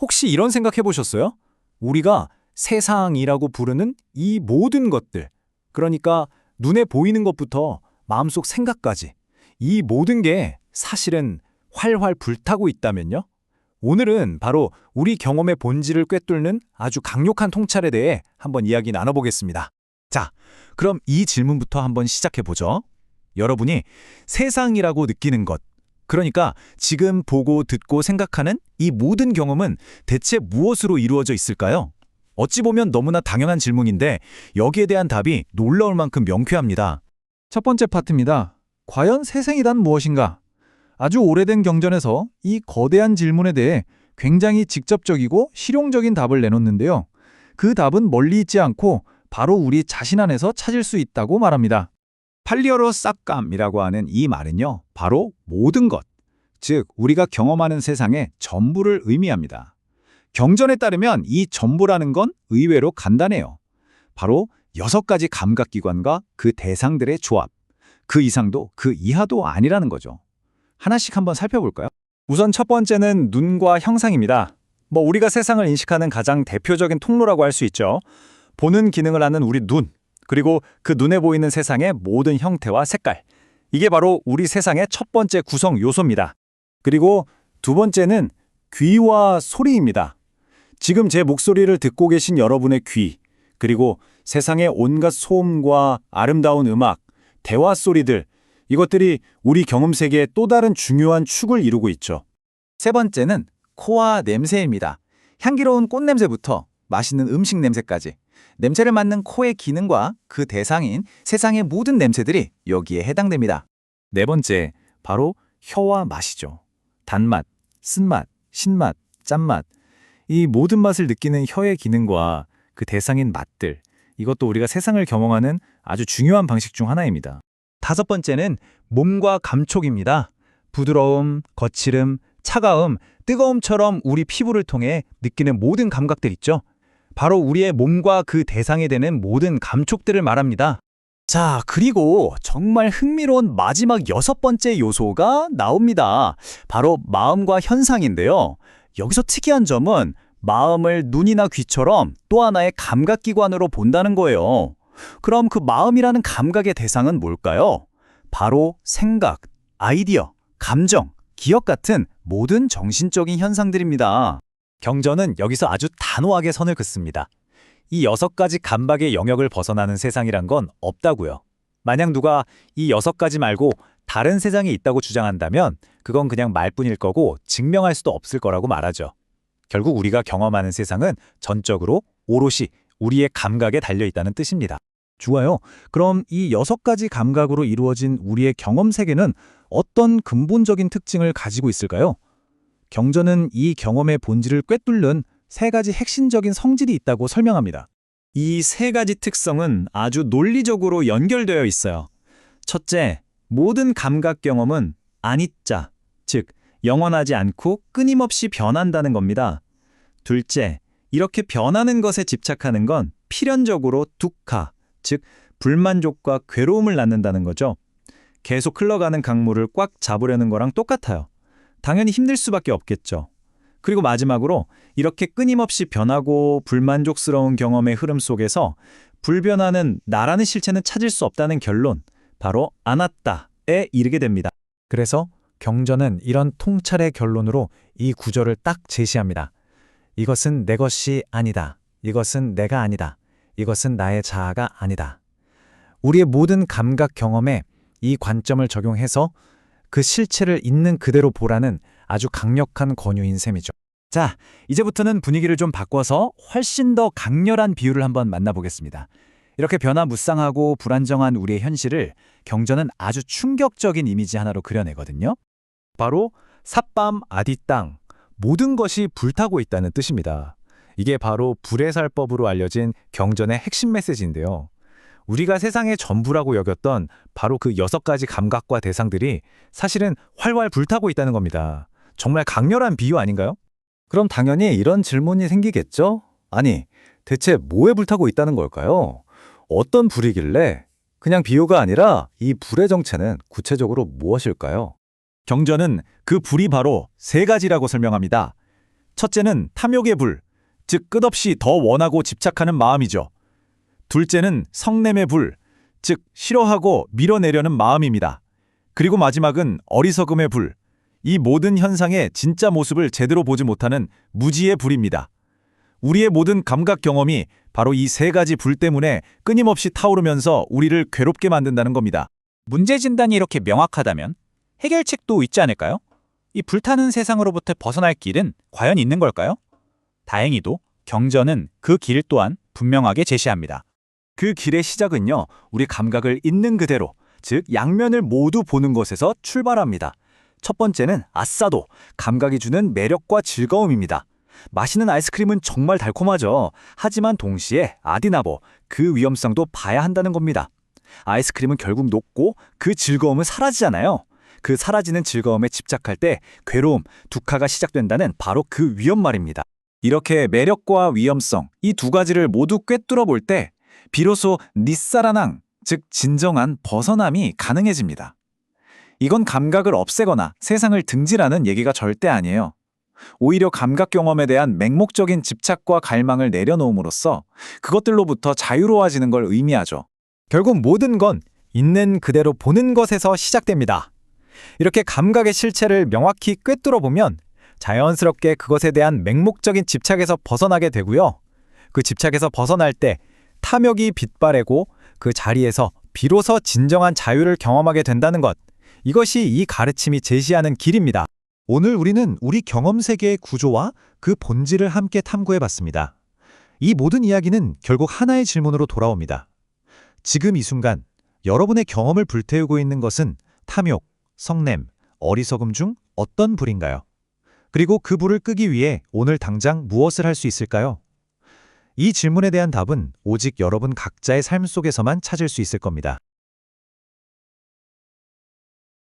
혹시 이런 생각 해보셨어요? 우리가 세상이라고 부르는 이 모든 것들, 그러니까 눈에 보이는 것부터 마음속 생각까지, 이 모든 게 사실은 활활 불타고 있다면요? 오늘은 바로 우리 경험의 본질을 꿰뚫는 아주 강력한 통찰에 대해 한번 이야기 나눠보겠습니다. 자, 그럼 이 질문부터 한번 시작해보죠. 여러분이 세상이라고 느끼는 것, 그러니까 지금 보고 듣고 생각하는 이 모든 경험은 대체 무엇으로 이루어져 있을까요? 어찌 보면 너무나 당연한 질문인데 여기에 대한 답이 놀라울 만큼 명쾌합니다. 첫 번째 파트입니다. 과연 세상이란 무엇인가? 아주 오래된 경전에서 이 거대한 질문에 대해 굉장히 직접적이고 실용적인 답을 내놓는데요. 그 답은 멀리 있지 않고 바로 우리 자신 안에서 찾을 수 있다고 말합니다. 팔리어로 싹감이라고 하는 이 말은요, 바로 모든 것, 즉 우리가 경험하는 세상의 전부를 의미합니다. 경전에 따르면 이 전부라는 건 의외로 간단해요. 바로 6가지 감각기관과 그 대상들의 조합, 그 이상도 그 이하도 아니라는 거죠. 하나씩 한번 살펴볼까요? 우선 첫 번째는 눈과 형상입니다. 우리가 세상을 인식하는 가장 대표적인 통로라고 할 수 있죠. 보는 기능을 하는 우리 눈, 그리고 그 눈에 보이는 세상의 모든 형태와 색깔. 이게 바로 우리 세상의 첫 번째 구성 요소입니다. 그리고 두 번째는 귀와 소리입니다. 지금 제 목소리를 듣고 계신 여러분의 귀, 그리고 세상의 온갖 소음과 아름다운 음악, 대화 소리들, 이것들이 우리 경험 세계의 또 다른 중요한 축을 이루고 있죠. 세 번째는 코와 냄새입니다. 향기로운 꽃 냄새부터 맛있는 음식 냄새까지. 냄새를 맡는 코의 기능과 그 대상인 세상의 모든 냄새들이 여기에 해당됩니다. 네 번째, 바로 혀와 맛이죠. 단맛, 쓴맛, 신맛, 짠맛. 이 모든 맛을 느끼는 혀의 기능과 그 대상인 맛들, 이것도 우리가 세상을 경험하는 아주 중요한 방식 중 하나입니다. 다섯 번째는 몸과 감촉입니다. 부드러움, 거칠음, 차가움, 뜨거움처럼 우리 피부를 통해 느끼는 모든 감각들 있죠. 바로 우리의 몸과 그 대상이 되는 모든 감촉들을 말합니다. 자, 그리고 정말 흥미로운 마지막 6번째 요소가 나옵니다. 바로 마음과 현상인데요. 여기서 특이한 점은 마음을 눈이나 귀처럼 또 하나의 감각기관으로 본다는 거예요. 그럼 그 마음이라는 감각의 대상은 뭘까요? 바로 생각, 아이디어, 감정, 기억 같은 모든 정신적인 현상들입니다. 경전은 여기서 아주 단호하게 선을 긋습니다. 이 6가지 감각의 영역을 벗어나는 세상이란 건 없다고요. 만약 누가 이 6가지 말고 다른 세상이 있다고 주장한다면 그건 그냥 말뿐일 거고 증명할 수도 없을 거라고 말하죠. 결국 우리가 경험하는 세상은 전적으로 오롯이 우리의 감각에 달려있다는 뜻입니다. 좋아요. 그럼 이 6가지 감각으로 이루어진 우리의 경험 세계는 어떤 근본적인 특징을 가지고 있을까요? 경전은 이 경험의 본질을 꿰뚫는 3가지 핵심적인 성질이 있다고 설명합니다. 이 3가지 특성은 아주 논리적으로 연결되어 있어요. 첫째, 모든 감각 경험은 아니짜, 즉 영원하지 않고 끊임없이 변한다는 겁니다. 둘째, 이렇게 변하는 것에 집착하는 건 필연적으로 두카, 즉 불만족과 괴로움을 낳는다는 거죠. 계속 흘러가는 강물을 꽉 잡으려는 거랑 똑같아요. 당연히 힘들 수밖에 없겠죠. 그리고 마지막으로 이렇게 끊임없이 변하고 불만족스러운 경험의 흐름 속에서 불변하는 나라는 실체는 찾을 수 없다는 결론, 바로 아나따에 이르게 됩니다. 그래서 경전은 이런 통찰의 결론으로 이 구절을 딱 제시합니다. 이것은 내 것이 아니다. 이것은 내가 아니다. 이것은 나의 자아가 아니다. 우리의 모든 감각 경험에 이 관점을 적용해서 그 실체를 있는 그대로 보라는 아주 강력한 권유인 셈이죠. 자, 이제부터는 분위기를 좀 바꿔서 훨씬 더 강렬한 비유를 한번 만나보겠습니다. 이렇게 변화무쌍하고 불안정한 우리의 현실을 경전은 아주 충격적인 이미지 하나로 그려내거든요. 바로 삿밤 아디 땅, 모든 것이 불타고 있다는 뜻입니다. 이게 바로 불의 살법으로 알려진 경전의 핵심 메시지인데요. 우리가 세상의 전부라고 여겼던 바로 그 6가지 감각과 대상들이 사실은 활활 불타고 있다는 겁니다. 정말 강렬한 비유 아닌가요? 그럼 당연히 이런 질문이 생기겠죠? 아니, 대체 뭐에 불타고 있다는 걸까요? 어떤 불이길래? 그냥 비유가 아니라 이 불의 정체는 구체적으로 무엇일까요? 경전은 그 불이 바로 3가지라고 설명합니다. 첫째는 탐욕의 불, 즉 끝없이 더 원하고 집착하는 마음이죠. 둘째는 성냄의 불, 즉 싫어하고 밀어내려는 마음입니다. 그리고 마지막은 어리석음의 불, 이 모든 현상의 진짜 모습을 제대로 보지 못하는 무지의 불입니다. 우리의 모든 감각 경험이 바로 이 세 가지 불 때문에 끊임없이 타오르면서 우리를 괴롭게 만든다는 겁니다. 문제 진단이 이렇게 명확하다면 해결책도 있지 않을까요? 이 불타는 세상으로부터 벗어날 길은 과연 있는 걸까요? 다행히도 경전은 그 길 또한 분명하게 제시합니다. 그 길의 시작은요, 우리 감각을 있는 그대로, 즉 양면을 모두 보는 것에서 출발합니다. 첫 번째는 아싸도, 감각이 주는 매력과 즐거움입니다. 마시는 아이스크림은 정말 달콤하죠. 하지만 동시에 아디나보, 그 위험성도 봐야 한다는 겁니다. 아이스크림은 결국 녹고 그 즐거움은 사라지잖아요. 그 사라지는 즐거움에 집착할 때 괴로움, 두카가 시작된다는 바로 그 위험 말입니다. 이렇게 매력과 위험성, 이 두 가지를 모두 꿰뚫어 볼 때 비로소 니사라낭, 즉 진정한 벗어남이 가능해집니다. 이건 감각을 없애거나 세상을 등지라는 얘기가 절대 아니에요. 오히려 감각 경험에 대한 맹목적인 집착과 갈망을 내려놓음으로써 그것들로부터 자유로워지는 걸 의미하죠. 결국 모든 건 있는 그대로 보는 것에서 시작됩니다. 이렇게 감각의 실체를 명확히 꿰뚫어 보면 자연스럽게 그것에 대한 맹목적인 집착에서 벗어나게 되고요. 그 집착에서 벗어날 때 탐욕이 빛바래고 그 자리에서 비로소 진정한 자유를 경험하게 된다는 것. 이것이 이 가르침이 제시하는 길입니다. 오늘 우리는 우리 경험 세계의 구조와 그 본질을 함께 탐구해 봤습니다. 이 모든 이야기는 결국 하나의 질문으로 돌아옵니다. 지금 이 순간 여러분의 경험을 불태우고 있는 것은 탐욕, 성냄, 어리석음 중 어떤 불인가요? 그리고 그 불을 끄기 위해 오늘 당장 무엇을 할 수 있을까요? 이 질문에 대한 답은 오직 여러분 각자의 삶 속에서만 찾을 수 있을 겁니다.